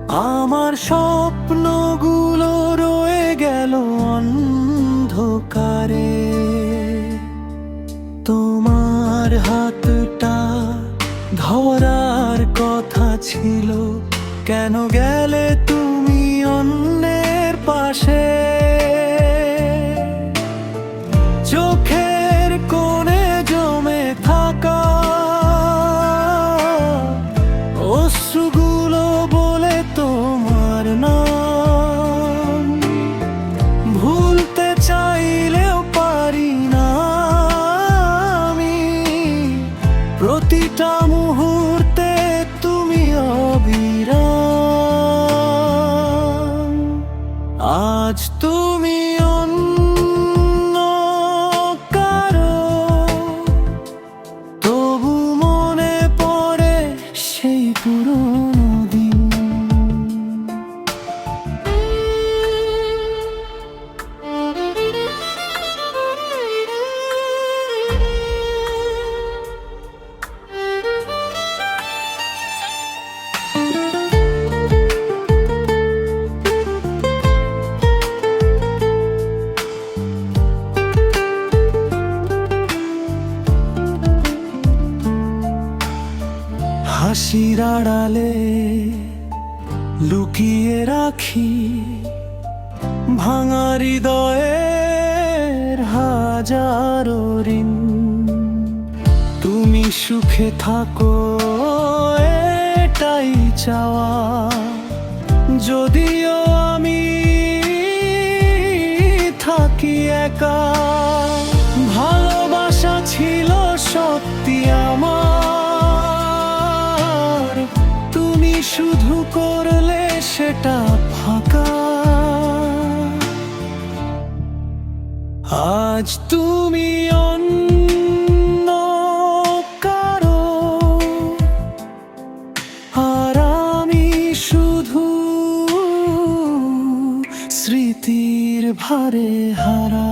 আমার স্বপ্নগুলো রয়ে গেল অন্ধকারে। তোমার হাতটা ধরার কথা ছিল, কেন গেলে তুমি অন্যের পাশে? চোখের কোণে জমে থাকা অশ্রুগুলো বলে তোমার নাম ভুলতে চাইলেও পারি না আমি। প্রতিটা মুহূর্তে তুমি অবিরাম। আজ তুমি অন্য কারো, তবু মনে পড়ে সেই পুরনো দিন। হাসির আড়ালে লুকিয়ে রাখি ভাঙা হৃদয়ের হাজারো ঋণ। তুমি সুখে থাকো এটাই চাওয়া, যদিও আমি থাকি একা। ভালোবাসা ছিল সত্যি আমার, তুমি শুধু করলে সেটা ফাঁকা। আজ তুমি অন্য কারো, আর আমি শুধু স্মৃতির ভারে হারা।